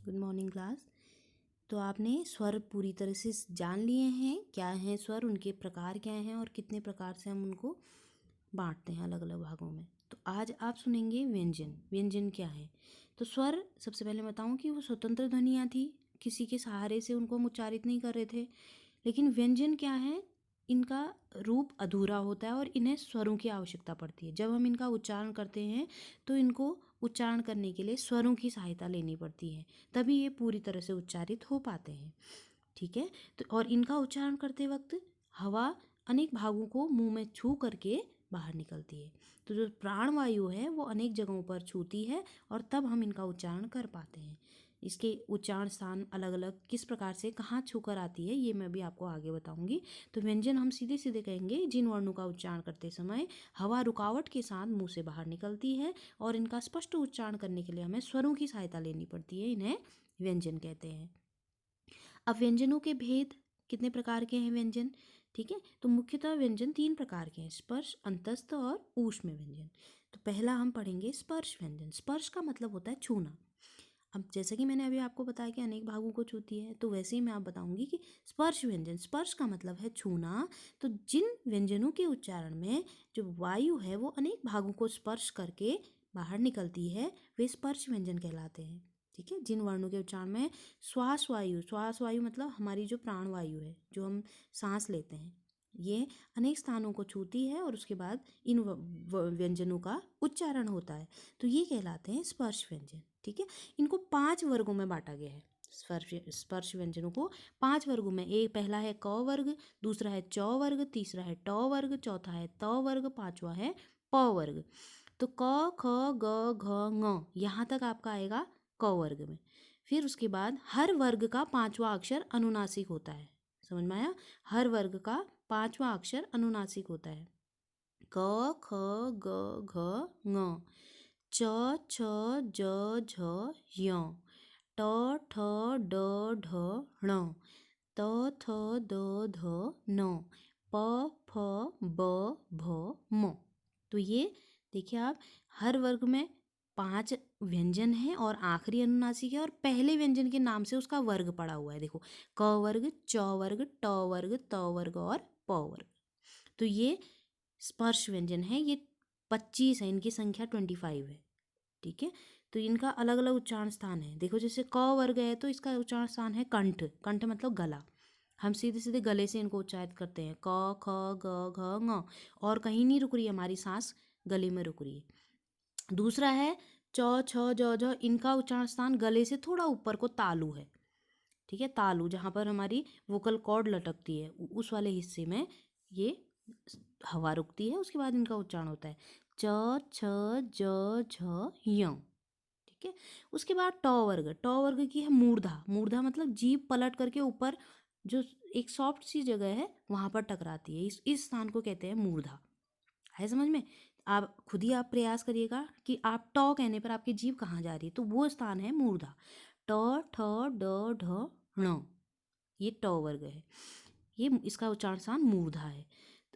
Good morning class. तो आपने स्वर पूरी तरह से जान लिए हैं, क्या हैं स्वर, उनके प्रकार क्या हैं और कितने प्रकार से हम उनको बांटते हैं अलग अलग भागों में। तो आज आप सुनेंगे व्यंजन। व्यंजन क्या है? तो स्वर, सबसे पहले बताऊं कि वो स्वतंत्र ध्वनियाँ थी, किसी के सहारे से उनको हम उच्चारित नहीं कर रहे थे। लेकिन व्यंजन क्या है? इनका रूप अधूरा होता है और इन्हें स्वरों की आवश्यकता पड़ती है। जब हम इनका उच्चारण करते हैं तो इनको उच्चारण करने के लिए स्वरों की सहायता लेनी पड़ती है, तभी ये पूरी तरह से उच्चारित हो पाते हैं। ठीक है। तो और इनका उच्चारण करते वक्त हवा अनेक भागों को मुंह में छू करके बाहर निकलती है। तो जो प्राणवायु है वो अनेक जगहों पर छूती है और तब हम इनका उच्चारण कर पाते हैं। इसके उच्चारण स्थान अलग अलग किस प्रकार से कहाँ छूकर आती है ये मैं भी आपको आगे बताऊंगी। तो व्यंजन हम सीधे सीधे कहेंगे जिन वर्णों का उच्चारण करते समय हवा रुकावट के साथ मुंह से बाहर निकलती है और इनका स्पष्ट उच्चारण करने के लिए हमें स्वरों की सहायता लेनी पड़ती है, इन्हें व्यंजन कहते हैं। अब व्यंजनों के भेद, कितने प्रकार के हैं व्यंजन? ठीक है। तो मुख्यतः व्यंजन 3 प्रकार के हैं: स्पर्श, अंतस्थ और ऊष्म व्यंजन। तो पहला हम पढ़ेंगे स्पर्श व्यंजन। स्पर्श का मतलब होता है छूना। अब जैसे कि मैंने अभी आपको बताया कि अनेक भागों को छूती है, तो वैसे ही मैं आप बताऊंगी कि स्पर्श व्यंजन, स्पर्श का मतलब है छूना। तो जिन व्यंजनों के उच्चारण में जो वायु है वो अनेक भागों को स्पर्श करके बाहर निकलती है, वे स्पर्श व्यंजन कहलाते हैं। ठीक है। जिन वर्णों के उच्चारण में श्वास वायु, श्वास वायु मतलब हमारी जो प्राण वायु है, जो हम सांस लेते हैं, ये अनेक स्थानों को छूती है और उसके बाद इन व्यंजनों का उच्चारण होता है, तो ये कहलाते हैं स्पर्श व्यंजन। ठीक है। इनको 5 वर्गों में बांटा गया है। स्पर्श व्यंजनों को 5 वर्गों में, एक पहला है क वर्ग, दूसरा है च वर्ग, तीसरा है ट वर्ग, चौथा है त वर्ग, पांचवा है प वर्ग। तो क ख ग घ ङ यहाँ तक आपका आएगा क वर्ग में। फिर उसके बाद हर वर्ग का 5वां अक्षर अनुनासिक होता है। समझ में आया? हर वर्ग का 5वां अक्षर अनुनासिक होता है। क ख ग घ ङ, च छ ज झ य, ट ठ ड ढ ण, त थ द ध न, प फ ब भ म। तो ये देखिए आप, हर वर्ग में 5 व्यंजन हैं और आखिरी अनुनासिक है और पहले व्यंजन के नाम से उसका वर्ग पड़ा हुआ है। देखो, क वर्ग, च वर्ग, ट वर्ग, त वर्ग और प वर्ग। तो ये स्पर्श व्यंजन है। ये 25 है, इनकी संख्या 25 है। ठीक है। तो इनका अलग अलग उच्चारण स्थान है। देखो, जैसे क वर्ग है तो इसका उच्चारण स्थान है कंठ। कंठ मतलब गला। हम सीधे सीधे गले से इनको उच्चारित करते हैं, क ख ग घ ङ, और कहीं नहीं रुक रही है, हमारी सांस गले में रुक रही है। दूसरा है च छ ज झ, इनका उच्चारण स्थान गले से थोड़ा ऊपर को तालु है। ठीक है। तालु, जहाँ पर हमारी वोकल कॉर्ड लटकती है, उस वाले हिस्से में ये हवा रुकती है, उसके बाद इनका उच्चारण होता है च छ ज झ य। ठीक है। उसके बाद ट वर्ग। ट वर्ग की है मूर्धा। मूर्धा मतलब जीभ पलट करके ऊपर जो एक सॉफ्ट सी जगह है वहाँ पर टकराती है, इस स्थान को कहते हैं मूर्धा। है समझ में? आप खुद ही आप प्रयास करिएगा कि आप ट कहने पर आपकी जीभ कहाँ जा रही है, तो वो स्थान है मूर्धा। ट ठ ड ढ ण, ये ट वर्ग है। ये इसका उच्चारण स्थान मूर्धा है।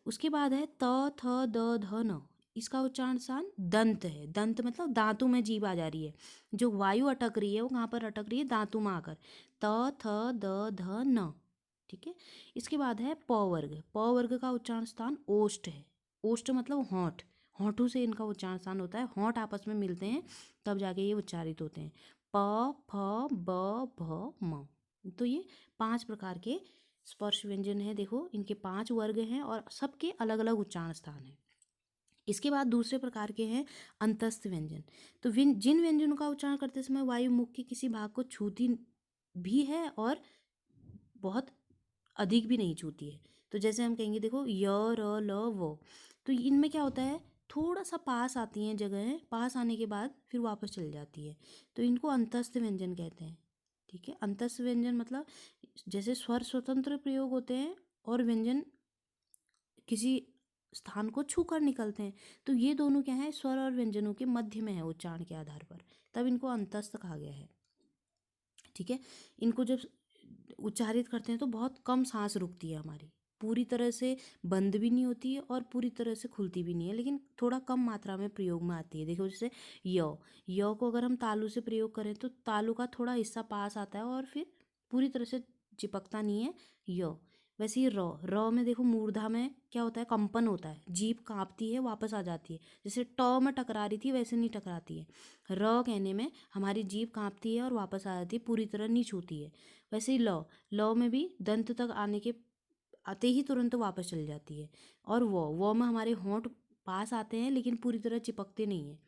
उसके बाद है त थ द ध न, इसका उच्चारण स्थान दंत है। दंत मतलब दांतों में जीभ आ जा रही है, जो वायु अटक रही है वो कहाँ पर अटक रही है? दांतों में आकर। त थ द ध न। ठीक है। इसके बाद है प वर्ग। प वर्ग का उच्चारण स्थान ओष्ठ है। ओष्ठ मतलब होंठ। होंठों से इनका उच्चारण स्थान होता है, होंठ आपस में मिलते हैं तब जाके ये उच्चारित होते हैं। प फ ब भ म। तो ये 5 प्रकार के स्पर्श व्यंजन है। देखो, इनके 5 वर्ग हैं और सबके अलग अलग उच्चारण स्थान हैं। इसके बाद दूसरे प्रकार के हैं अंतस्थ व्यंजन। तो जिन व्यंजनों का उच्चारण करते समय वायु मुख के किसी भाग को छूती भी है और बहुत अधिक भी नहीं छूती है। तो जैसे हम कहेंगे, देखो, य र ल व, तो इनमें क्या होता है, थोड़ा सा पास आती हैं जगहें, पास आने के बाद फिर वापस चल जाती है, तो इनको अंतस्थ व्यंजन कहते हैं। ठीक है। अंतस्थ व्यंजन मतलब जैसे स्वर स्वतंत्र प्रयोग होते हैं और व्यंजन किसी स्थान को छू कर निकलते हैं, तो ये दोनों क्या है, स्वर और व्यंजनों के मध्य में है उच्चारण के आधार पर, तब इनको अंतस्थ कहा गया है। ठीक है। इनको जब उच्चारित करते हैं तो बहुत कम सांस रुकती है हमारी, पूरी तरह से बंद भी नहीं होती है और पूरी तरह से खुलती भी नहीं है, लेकिन थोड़ा कम मात्रा में प्रयोग में आती है। देखो जैसे य को अगर हम तालु से प्रयोग करें तो तालु का थोड़ा हिस्सा पास आता है और फिर पूरी तरह से चिपकता नहीं है य। वैसे ही र में देखो मूर्धा में क्या होता है, कंपन होता है, जीभ कांपती है, वापस आ जाती है। जैसे ट में टकरा रही थी वैसे नहीं टकराती है। र कहने में हमारी जीभ कांपती है और वापस आ जाती है, पूरी तरह नहीं छूती है। वैसे ही ल में भी दंत तक आते ही तुरंत वापस चली जाती है। और वो में हमारे होंठ पास आते हैं लेकिन पूरी तरह चिपकते नहीं है,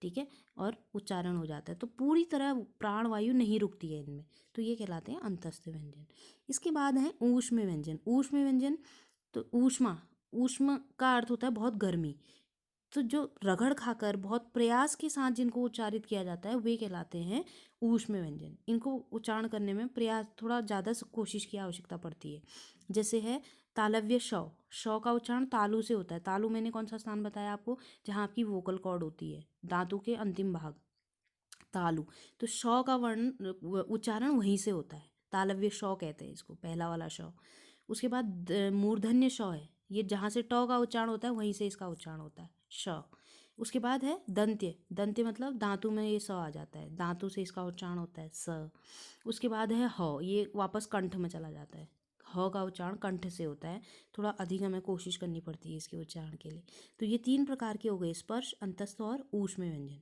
ठीक है, और उच्चारण हो जाता है। तो पूरी तरह प्राण वायु नहीं रुकती है इनमें, तो ये कहलाते हैं अंतस्थ व्यंजन। इसके बाद है ऊष्म व्यंजन। ऊष्म व्यंजन तो ऊष्म का अर्थ होता है बहुत गर्मी। तो जो रगड़ खाकर बहुत प्रयास के साथ जिनको उच्चारित किया जाता है वे कहलाते हैं ऊष्म व्यंजन। इनको उच्चारण करने में प्रयास थोड़ा ज़्यादा कोशिश की आवश्यकता पड़ती है। जैसे है तालव्य श का उच्चारण तालु से होता है। तालु मैंने कौन सा स्थान बताया आपको, जहाँ आपकी वोकल कॉर्ड होती है, दांतों के अंतिम भाग, तालु। तो श का वर्ण उच्चारण वहीं से होता है, तालव्य श कहते हैं इसको, पहला वाला श। उसके बाद मूर्धन्य श है, ये जहाँ से ट का उच्चारण होता है वहीं से इसका उच्चारण होता है, श। उसके बाद है दंत्य। दंत्य मतलब दांतों में ये स आ जाता है, दांतों से इसका उच्चारण होता है, स। उसके बाद है ह, ये वापस कंठ में चला जाता है। ह का उच्चारण कंठ से होता है, थोड़ा अधिक हमें कोशिश करनी पड़ती है इसके उच्चारण के लिए। तो ये 3 प्रकार के हो गए, स्पर्श, अंतस्थ और ऊष्म व्यंजन।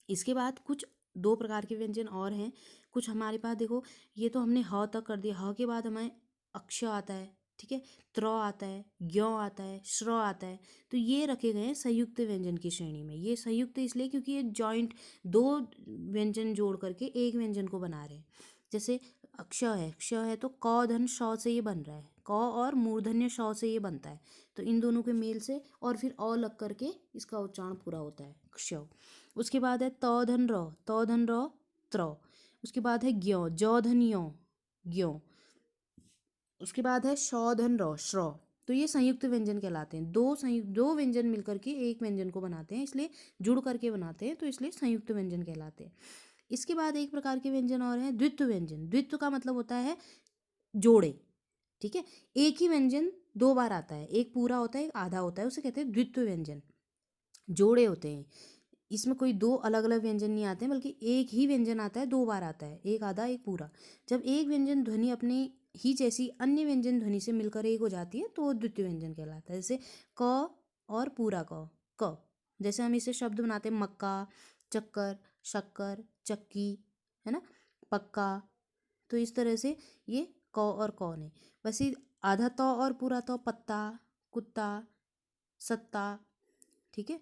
इसके बाद कुछ 2 प्रकार के व्यंजन और हैं। कुछ हमारे पास देखो, ये तो हमने ह तक कर दिया। ह के बाद हमें अक्ष आता है, ठीक है, त्र आता है, ज्ञ आता है, श्र आता है। तो ये रखे गए हैं संयुक्त व्यंजन की श्रेणी में। ये संयुक्त इसलिए क्योंकि ये जॉइंट 2 व्यंजन जोड़ करके एक व्यंजन को बना रहे हैं। जैसे अक्ष है तो क धन श से ये बन रहा है, क और मूर्धन्य श से ये बनता है। तो इन दोनों के मेल से और फिर अ लग करके इसका उच्चारण पूरा होता है, क्ष। उसके बाद है त धन र त्र। उसके बाद है ज्ञ, ज धन य, ज्ञ। उसके बाद है श धन र, श्र। तो ये संयुक्त व्यंजन कहलाते हैं। 2 व्यंजन मिलकर के एक व्यंजन को बनाते हैं, इसलिए जुड़ करके बनाते हैं, तो इसलिए संयुक्त व्यंजन कहलाते हैं। इसके बाद एक प्रकार के व्यंजन और हैं द्वित्व व्यंजन। द्वित्व का मतलब होता है जोड़े, ठीक है, एक ही व्यंजन 2 बार आता है, एक पूरा होता है एक आधा होता है, उसे कहते हैं द्वित्व व्यंजन। जोड़े होते हैं, इसमें कोई 2 अलग अलग व्यंजन नहीं आते हैं, बल्कि एक ही व्यंजन आता है, 2 बार आता है, एक आधा एक पूरा। जब एक व्यंजन ध्वनि अपने ही जैसी अन्य व्यंजन ध्वनि से मिलकर एक हो जाती है तो वो द्वितीय व्यंजन कहलाता है। जैसे क और पूरा क, जैसे हम इसे शब्द बनाते हैं मक्का, चक्कर, शक्कर, चक्की, है ना, पक्का। तो इस तरह से ये क और कौन है। वैसे आधा त और पूरा त, पत्ता, कुत्ता, सत्ता, ठीक है।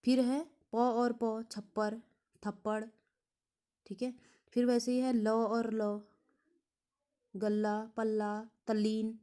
फिर है प और प, छप्पर, थप्पड़, ठीक है। फिर वैसे ही है ल और ल, गल्ला, पल्ला, तल्लीन।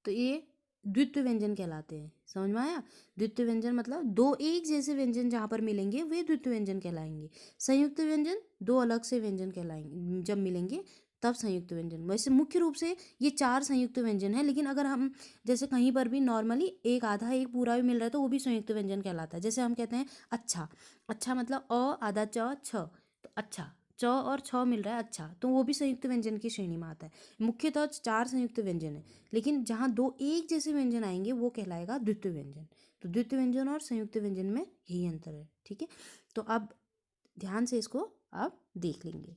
तो ये द्वित्व व्यंजन कहलाते हैं। समझ में आया? द्वित्व व्यंजन मतलब 2 एक जैसे व्यंजन जहाँ पर मिलेंगे वे द्वित्व व्यंजन कहलाएंगे। संयुक्त व्यंजन 2 अलग से व्यंजन कहलाएंगे, जब मिलेंगे तब संयुक्त व्यंजन। वैसे मुख्य रूप से ये 4 संयुक्त व्यंजन है, लेकिन अगर हम जैसे कहीं पर भी नॉर्मली एक आधा एक पूरा भी मिल रहा है तो वो भी संयुक्त व्यंजन कहलाता है। जैसे हम कहते हैं अच्छा, अच्छा मतलब अ आधा च छ, तो अच्छा, च और छ मिल रहा है अच्छा, तो वो भी संयुक्त व्यंजन की श्रेणी में आता है। मुख्यतः 4 संयुक्त व्यंजन है, लेकिन जहाँ 2 एक जैसे व्यंजन आएंगे वो कहलाएगा द्वित्व व्यंजन। तो द्वित्व व्यंजन और संयुक्त व्यंजन में यही अंतर है, ठीक है। तो अब ध्यान से इसको आप देख लेंगे।